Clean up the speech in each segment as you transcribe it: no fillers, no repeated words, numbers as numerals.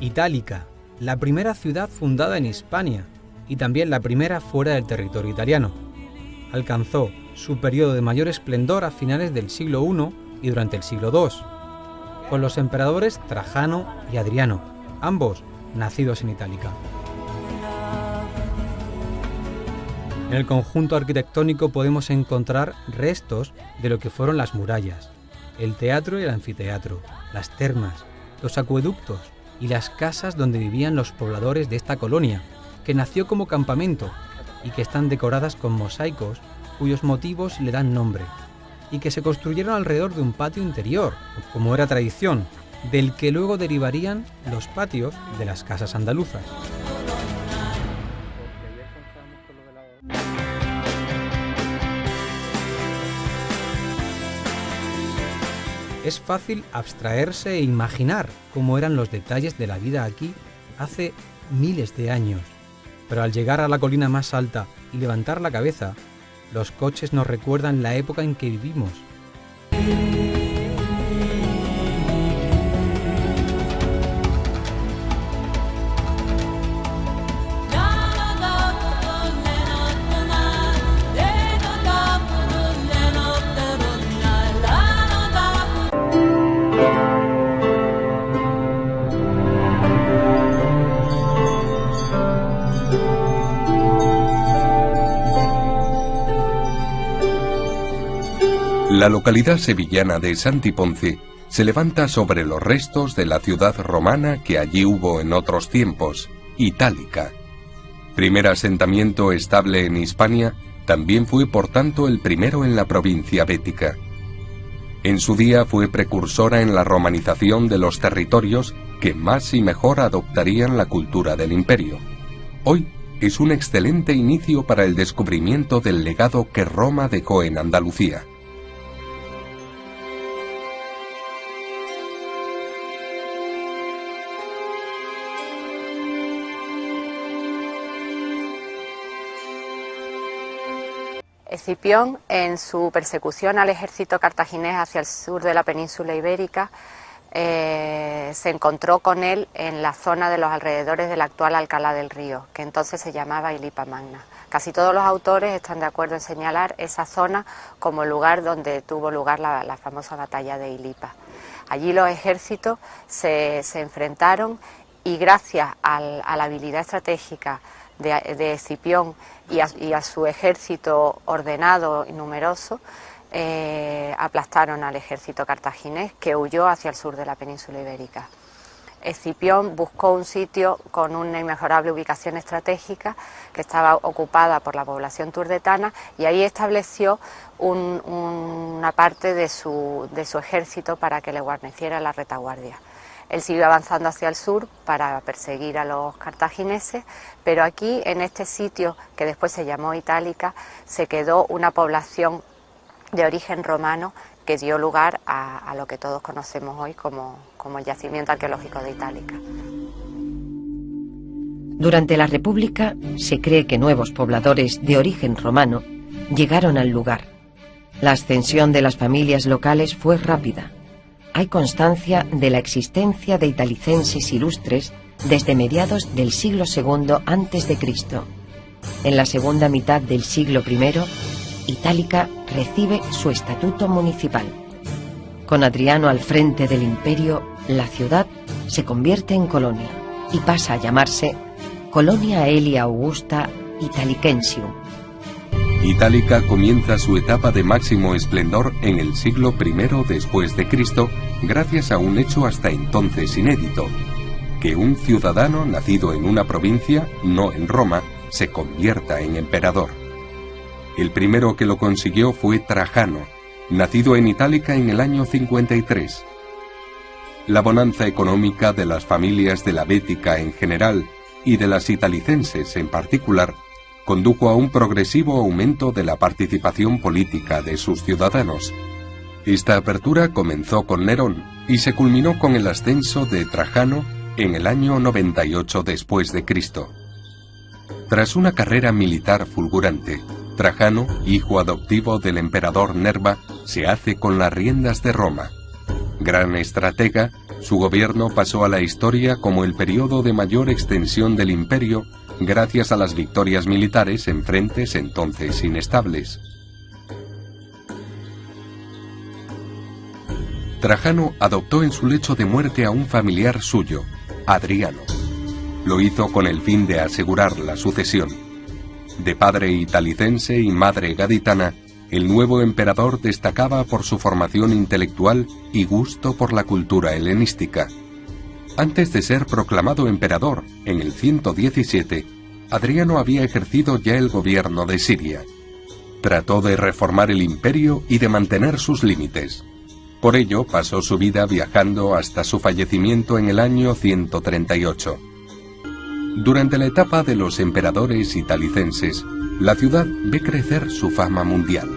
Itálica, la primera ciudad fundada en Hispania y también la primera fuera del territorio italiano. Alcanzó su periodo de mayor esplendor a finales del siglo I y durante el siglo II, con los emperadores Trajano y Adriano, ambos nacidos en Itálica. En el conjunto arquitectónico podemos encontrar restos de lo que fueron las murallas, el teatro y el anfiteatro, las termas, los acueductos y las casas donde vivían los pobladores de esta colonia, que nació como campamento y que están decoradas con mosaicos cuyos motivos le dan nombre, y que se construyeron alrededor de un patio interior, como era tradición, del que luego derivarían los patios de las casas andaluzas. Es fácil abstraerse e imaginar cómo eran los detalles de la vida aquí hace miles de años, pero al llegar a la colina más alta y levantar la cabeza, los coches nos recuerdan la época en que vivimos. La localidad sevillana de Santi Ponce se levanta sobre los restos de la ciudad romana que allí hubo en otros tiempos, Itálica. Primer asentamiento estable en Hispania, también fue por tanto el primero en la provincia bética. En su día fue precursora en la romanización de los territorios que más y mejor adoptarían la cultura del imperio. Hoy es un excelente inicio para el descubrimiento del legado que Roma dejó en Andalucía. Escipión, en su persecución al ejército cartaginés hacia el sur de la península ibérica, se encontró con él en la zona de los alrededores del actual Alcalá del Río, que entonces se llamaba Ilipa Magna. Casi todos los autores están de acuerdo en señalar esa zona como el lugar donde tuvo lugar la famosa batalla de Ilipa. Allí los ejércitos se enfrentaron y gracias a la habilidad estratégica de Escipión y a su ejército ordenado y numeroso, aplastaron al ejército cartaginés, que huyó hacia el sur de la península ibérica. Escipión buscó un sitio con una inmejorable ubicación estratégica que estaba ocupada por la población turdetana, y ahí estableció una parte de su ejército para que le guarneciera la retaguardia. Él siguió avanzando hacia el sur para perseguir a los cartagineses, pero aquí, en este sitio que después se llamó Itálica, se quedó una población de origen romano que dio lugar a lo que todos conocemos hoy como el yacimiento arqueológico de Itálica. Durante la República se cree que nuevos pobladores de origen romano llegaron al lugar. La ascensión de las familias locales fue rápida. Hay constancia de la existencia de italicenses ilustres desde mediados del siglo II a.C. En la segunda mitad del siglo I, Itálica recibe su estatuto municipal. Con Adriano al frente del imperio, la ciudad se convierte en colonia y pasa a llamarse Colonia Aelia Augusta Italicensium. Itálica comienza su etapa de máximo esplendor en el siglo I después de Cristo, gracias a un hecho hasta entonces inédito: que un ciudadano nacido en una provincia, no en Roma, se convierta en emperador. El primero que lo consiguió fue Trajano, nacido en Itálica en el año 53. La bonanza económica de las familias de la Bética en general y de las italicenses en particular condujo a un progresivo aumento de la participación política de sus ciudadanos. Esta apertura comenzó con Nerón y se culminó con el ascenso de Trajano en el año 98 después de Cristo. Tras una carrera militar fulgurante, Trajano, hijo adoptivo del emperador Nerva, se hace con las riendas de Roma. Gran estratega, Su gobierno pasó a la historia como el periodo de mayor extensión del imperio, gracias a las victorias militares en frentes entonces inestables. Trajano adoptó en su lecho de muerte a un familiar suyo, Adriano. Lo hizo con el fin de asegurar la sucesión. De padre italicense y madre gaditana, el nuevo emperador destacaba por su formación intelectual y gusto por la cultura helenística. Antes de ser proclamado emperador, en el 117, Adriano había ejercido ya el gobierno de Siria. Trató de reformar el imperio y de mantener sus límites. Por ello, pasó su vida viajando hasta su fallecimiento en el año 138. Durante la etapa de los emperadores italicenses, la ciudad ve crecer su fama mundial.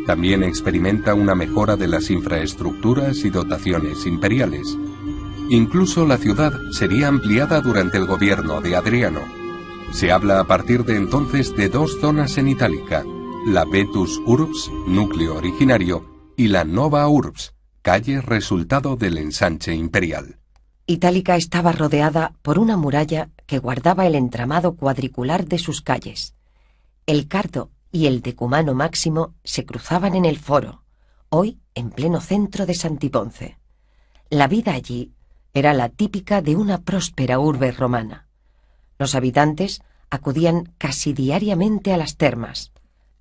También experimenta una mejora de las infraestructuras y dotaciones imperiales. Incluso la ciudad sería ampliada durante el gobierno de Adriano. Se habla a partir de entonces de dos zonas en Itálica, la Vetus Urbs, núcleo originario, y la Nova Urbs, calle resultado del ensanche imperial. Itálica estaba rodeada por una muralla que guardaba el entramado cuadricular de sus calles. El Cardo y el Decumano Máximo se cruzaban en el Foro, hoy en pleno centro de Santiponce. La vida allí era la típica de una próspera urbe romana. Los habitantes acudían casi diariamente a las termas.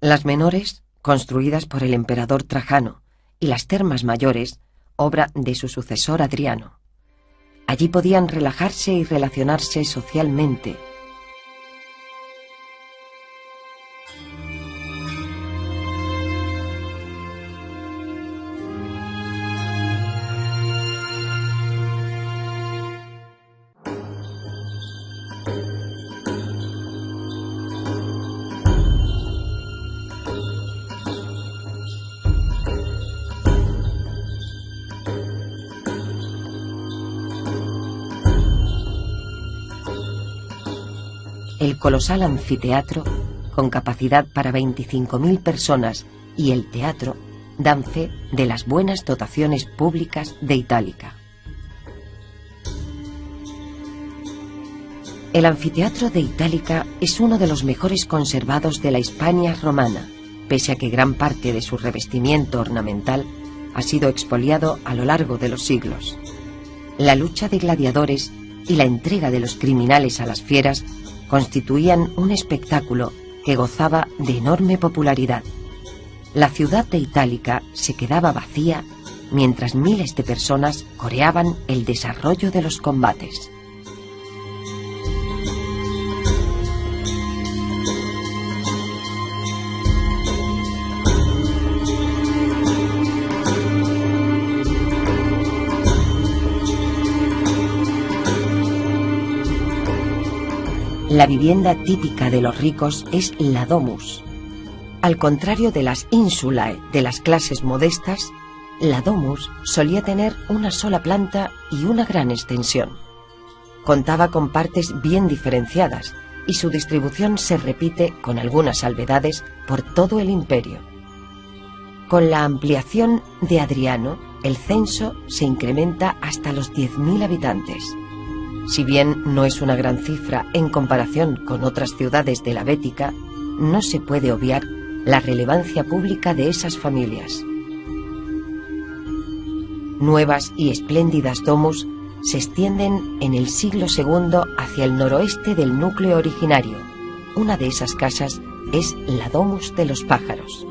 Las menores, construidas por el emperador Trajano, y las termas mayores, obra de su sucesor Adriano. Allí podían relajarse y relacionarse socialmente. El colosal anfiteatro, con capacidad para 25.000 personas, y el teatro dan fe de las buenas dotaciones públicas de Itálica. El anfiteatro de Itálica es uno de los mejores conservados de la Hispania romana, pese a que gran parte de su revestimiento ornamental ha sido expoliado a lo largo de los siglos. La lucha de gladiadores y la entrega de los criminales a las fieras constituían un espectáculo que gozaba de enorme popularidad. La ciudad de Itálica se quedaba vacía mientras miles de personas coreaban el desarrollo de los combates. La vivienda típica de los ricos es la domus. Al contrario de las insulae de las clases modestas, la domus solía tener una sola planta y una gran extensión. Contaba con partes bien diferenciadas y su distribución se repite, con algunas salvedades, por todo el imperio. Con la ampliación de Adriano, el censo se incrementa hasta los 10.000 habitantes. Si bien no es una gran cifra en comparación con otras ciudades de la Bética, no se puede obviar la relevancia pública de esas familias. Nuevas y espléndidas domus se extienden en el siglo II hacia el noroeste del núcleo originario. Una de esas casas es la Domus de los Pájaros.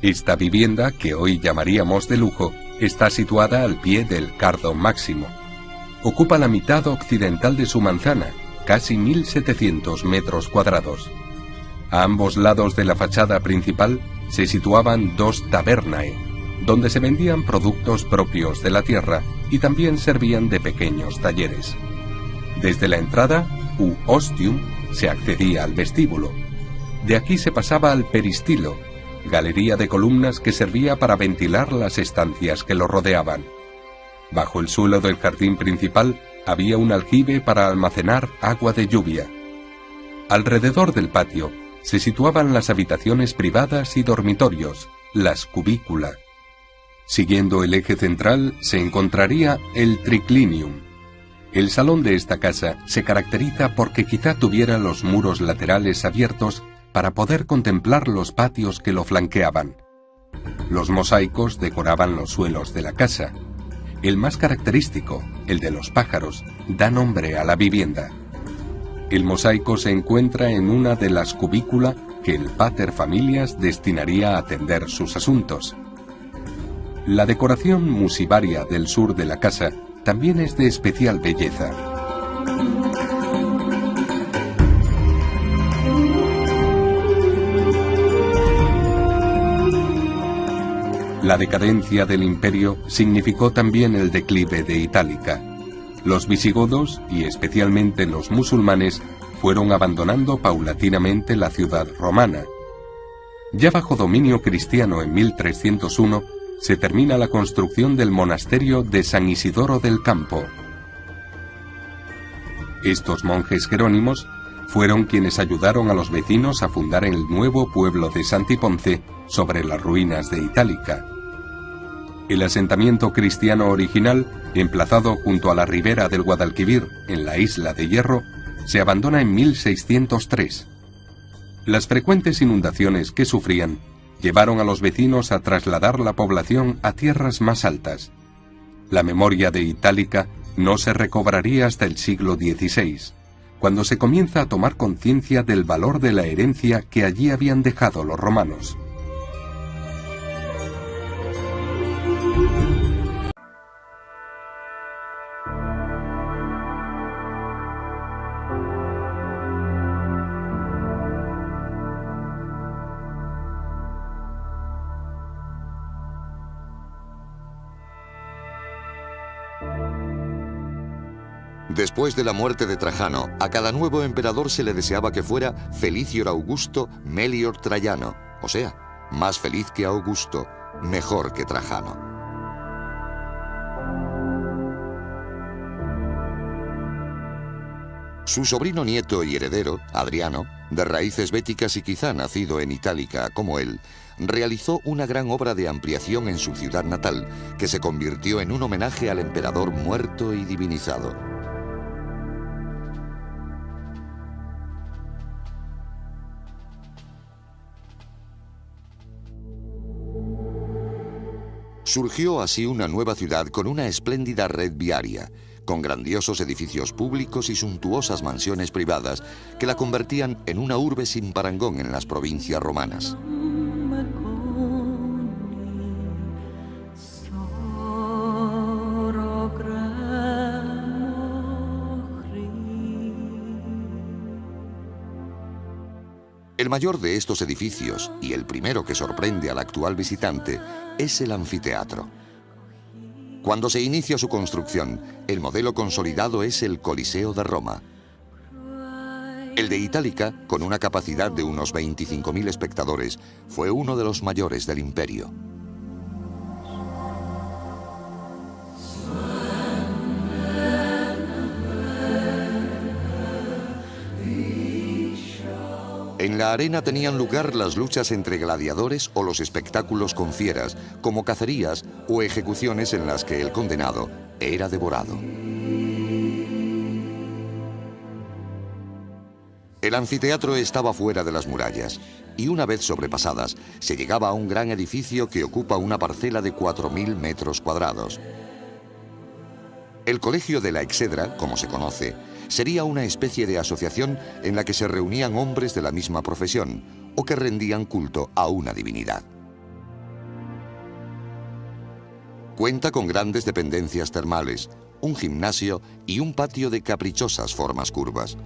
Esta vivienda, que hoy llamaríamos de lujo, está situada al pie del Cardo Máximo. Ocupa la mitad occidental de su manzana, casi 1.700 metros cuadrados. A ambos lados de la fachada principal se situaban dos tabernae, donde se vendían productos propios de la tierra y también servían de pequeños talleres. Desde la entrada, u ostium, se accedía al vestíbulo. De aquí se pasaba al peristilo, galería de columnas que servía para ventilar las estancias que lo rodeaban. Bajo el suelo del jardín principal había un aljibe para almacenar agua de lluvia. Alrededor del patio se situaban las habitaciones privadas y dormitorios, las cubícula. Siguiendo el eje central se encontraría el triclinium. El salón de esta casa se caracteriza porque quizá tuviera los muros laterales abiertos para poder contemplar los patios que lo flanqueaban. Los mosaicos decoraban los suelos de la casa. El más característico, el de los pájaros, da nombre a la vivienda. El mosaico se encuentra en una de las cubículas que el pater familias destinaría a atender sus asuntos. La decoración musivaria del sur de la casa también es de especial belleza. La decadencia del imperio significó también el declive de Itálica. Los visigodos, y especialmente los musulmanes, fueron abandonando paulatinamente la ciudad romana. Ya bajo dominio cristiano en 1301, se termina la construcción del monasterio de San Isidoro del Campo. Estos monjes jerónimos fueron quienes ayudaron a los vecinos a fundar el nuevo pueblo de Santiponce sobre las ruinas de Itálica. El asentamiento cristiano original, emplazado junto a la ribera del Guadalquivir, en la Isla de Hierro, se abandona en 1603. Las frecuentes inundaciones que sufrían llevaron a los vecinos a trasladar la población a tierras más altas. La memoria de Itálica no se recobraría hasta el siglo XVI, cuando se comienza a tomar conciencia del valor de la herencia que allí habían dejado los romanos. Después de la muerte de Trajano, a cada nuevo emperador se le deseaba que fuera Felicior Augusto Melior Traiano, o sea, más feliz que Augusto, mejor que Trajano. Su sobrino nieto y heredero, Adriano, de raíces béticas y quizá nacido en Itálica como él, realizó una gran obra de ampliación en su ciudad natal, que se convirtió en un homenaje al emperador muerto y divinizado. Surgió así una nueva ciudad con una espléndida red viaria, con grandiosos edificios públicos y suntuosas mansiones privadas que la convertían en una urbe sin parangón en las provincias romanas. El mayor de estos edificios, y el primero que sorprende al actual visitante, es el anfiteatro. Cuando se inicia su construcción, el modelo consolidado es el Coliseo de Roma. El de Itálica, con una capacidad de unos 25.000 espectadores, fue uno de los mayores del imperio. En la arena tenían lugar las luchas entre gladiadores o los espectáculos con fieras, como cacerías o ejecuciones en las que el condenado era devorado. El anfiteatro estaba fuera de las murallas, y una vez sobrepasadas, se llegaba a un gran edificio que ocupa una parcela de 4.000 metros cuadrados. El Colegio de la Exedra, como se conoce, sería una especie de asociación en la que se reunían hombres de la misma profesión o que rendían culto a una divinidad. Cuenta con grandes dependencias termales, un gimnasio y un patio de caprichosas formas curvas.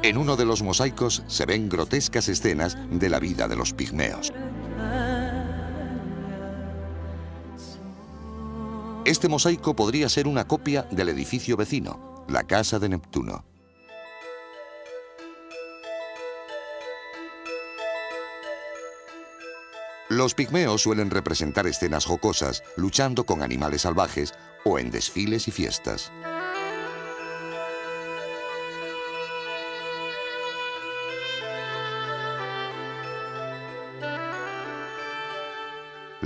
En uno de los mosaicos se ven grotescas escenas de la vida de los pigmeos. Este mosaico podría ser una copia del edificio vecino, la Casa de Neptuno. Los pigmeos suelen representar escenas jocosas, luchando con animales salvajes o en desfiles y fiestas.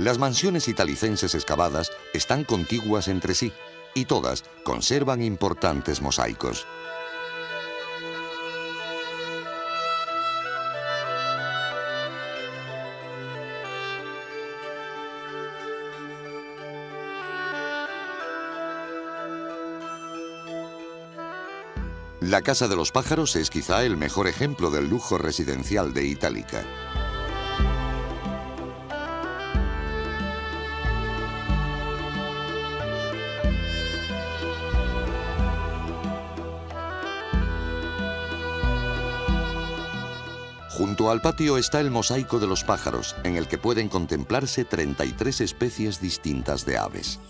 Las mansiones italicenses excavadas están contiguas entre sí y todas conservan importantes mosaicos. La Casa de los Pájaros es quizá el mejor ejemplo del lujo residencial de Itálica. Junto al patio está el mosaico de los pájaros, en el que pueden contemplarse 33 especies distintas de aves.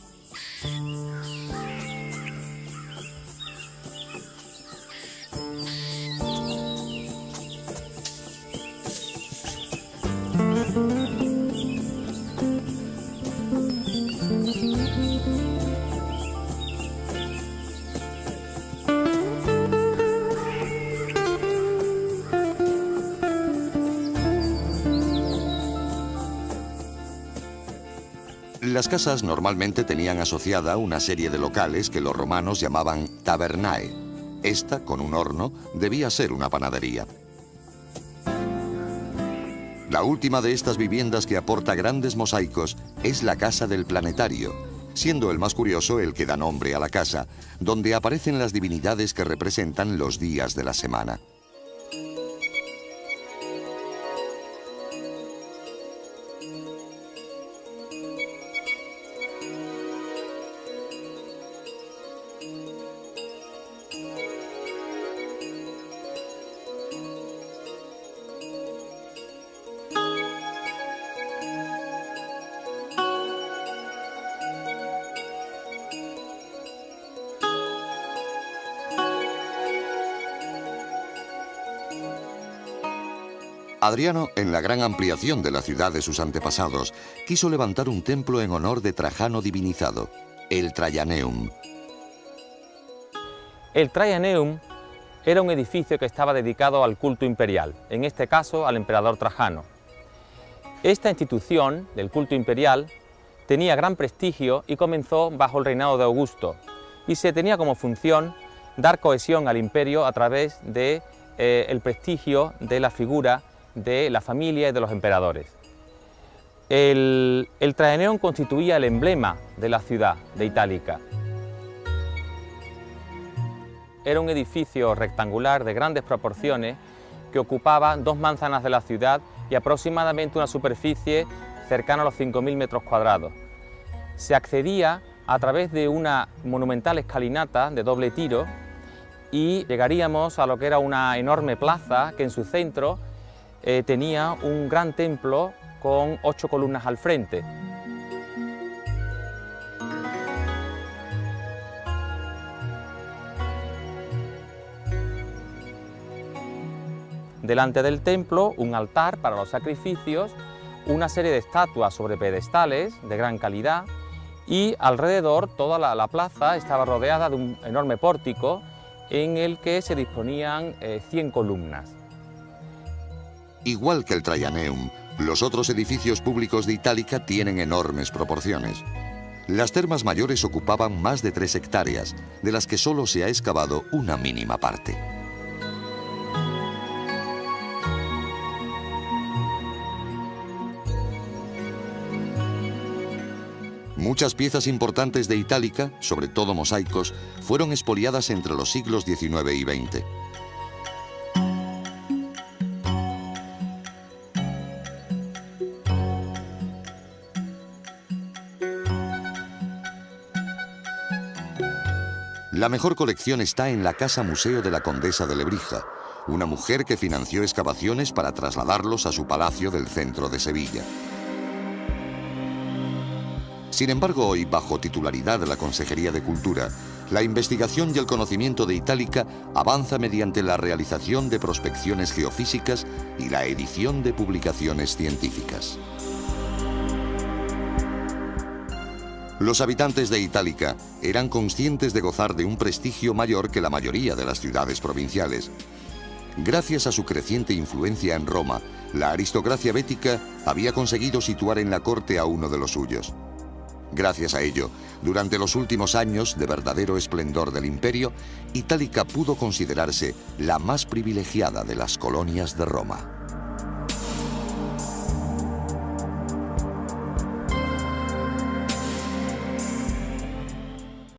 Las casas normalmente tenían asociada una serie de locales que los romanos llamaban tabernae. Esta, con un horno, debía ser una panadería. La última de estas viviendas que aporta grandes mosaicos es la Casa del Planetario, siendo el más curioso el que da nombre a la casa, donde aparecen las divinidades que representan los días de la semana. Adriano, en la gran ampliación de la ciudad de sus antepasados, quiso levantar un templo en honor de Trajano divinizado, el Traianeum. El Traianeum era un edificio que estaba dedicado al culto imperial, en este caso al emperador Trajano. Esta institución del culto imperial tenía gran prestigio y comenzó bajo el reinado de Augusto, y se tenía como función dar cohesión al imperio a través de el prestigio de la figura de la familia y de los emperadores. El Traianeum constituía el emblema de la ciudad de Itálica. Era un edificio rectangular de grandes proporciones que ocupaba 2 manzanas de la ciudad y aproximadamente una superficie cercana a los 5.000 metros cuadrados. Se accedía a través de una monumental escalinata de doble tiro y llegaríamos a lo que era una enorme plaza que en su centro tenía un gran templo con 8 columnas al frente. Delante del templo, un altar para los sacrificios, una serie de estatuas sobre pedestales de gran calidad y alrededor toda la plaza estaba rodeada de un enorme pórtico en el que se disponían 100 columnas. Igual que el Traianeum, los otros edificios públicos de Itálica tienen enormes proporciones. Las termas mayores ocupaban más de 3 hectáreas, de las que solo se ha excavado una mínima parte. Muchas piezas importantes de Itálica, sobre todo mosaicos, fueron expoliadas entre los siglos XIX y XX. La mejor colección está en la Casa Museo de la Condesa de Lebrija, una mujer que financió excavaciones para trasladarlos a su palacio del centro de Sevilla. Sin embargo, hoy, bajo titularidad de la Consejería de Cultura, la investigación y el conocimiento de Itálica avanza mediante la realización de prospecciones geofísicas y la edición de publicaciones científicas. Los habitantes de Itálica eran conscientes de gozar de un prestigio mayor que la mayoría de las ciudades provinciales. Gracias a su creciente influencia en Roma, la aristocracia bética había conseguido situar en la corte a uno de los suyos. Gracias a ello, durante los últimos años de verdadero esplendor del imperio, Itálica pudo considerarse la más privilegiada de las colonias de Roma.